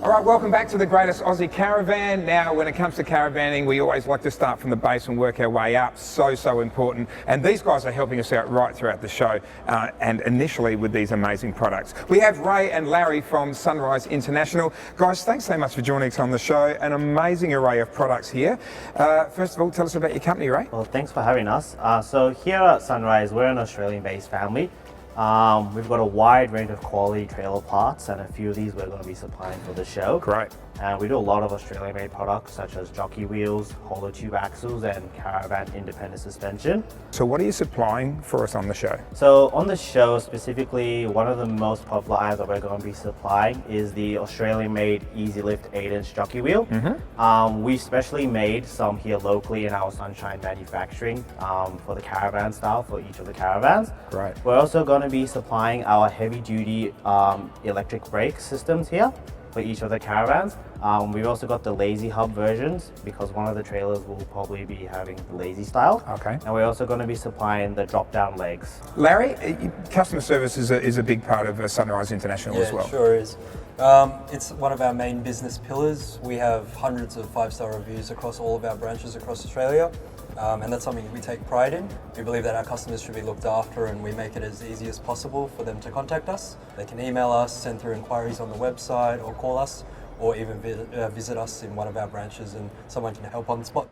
All right, welcome back to the Great Aussie Caravan. Now, when it comes to caravanning, we always like to start from the base and work our way up. So important. And these guys are helping us out right throughout the show, and initially with these amazing products. We have Ray and Larry from 7’s International. Guys, thanks so much for joining us on the show. An amazing array of products here. First of all, tell us about your company, Ray. Well, thanks for having us. So here at 7’s, we're an Australian-based family. We've got a wide range of quality trailer parts, and a few of these we're going to be supplying for the show. Great. And we do a lot of Australian-made products such as jockey wheels, hollow tube axles, and caravan independent suspension. So what are you supplying for us on the show? So on the show specifically, one of the most popular items that we're going to be supplying is the Australian-made Easy Lift 8-inch jockey wheel. We specially made some here locally in our Sunshine manufacturing for the caravan style for each of the caravans. Great. We're also going to be supplying our heavy-duty electric brake systems here for each of the caravans. We've also got the lazy hub versions because one of the trailers will probably be having the lazy style. Okay. And we're also going to be supplying the drop-down legs. Larry, customer service is a big part of 7’s International as well. Yeah, it sure is. It's one of our main business pillars. We have hundreds of 5-star reviews across all of our branches across Australia. And that's something we take pride in. We believe that our customers should be looked after, and we make it as easy as possible for them to contact us. They can email us, send through inquiries on the website, or call us, or even visit us in one of our branches, and someone can help on the spot.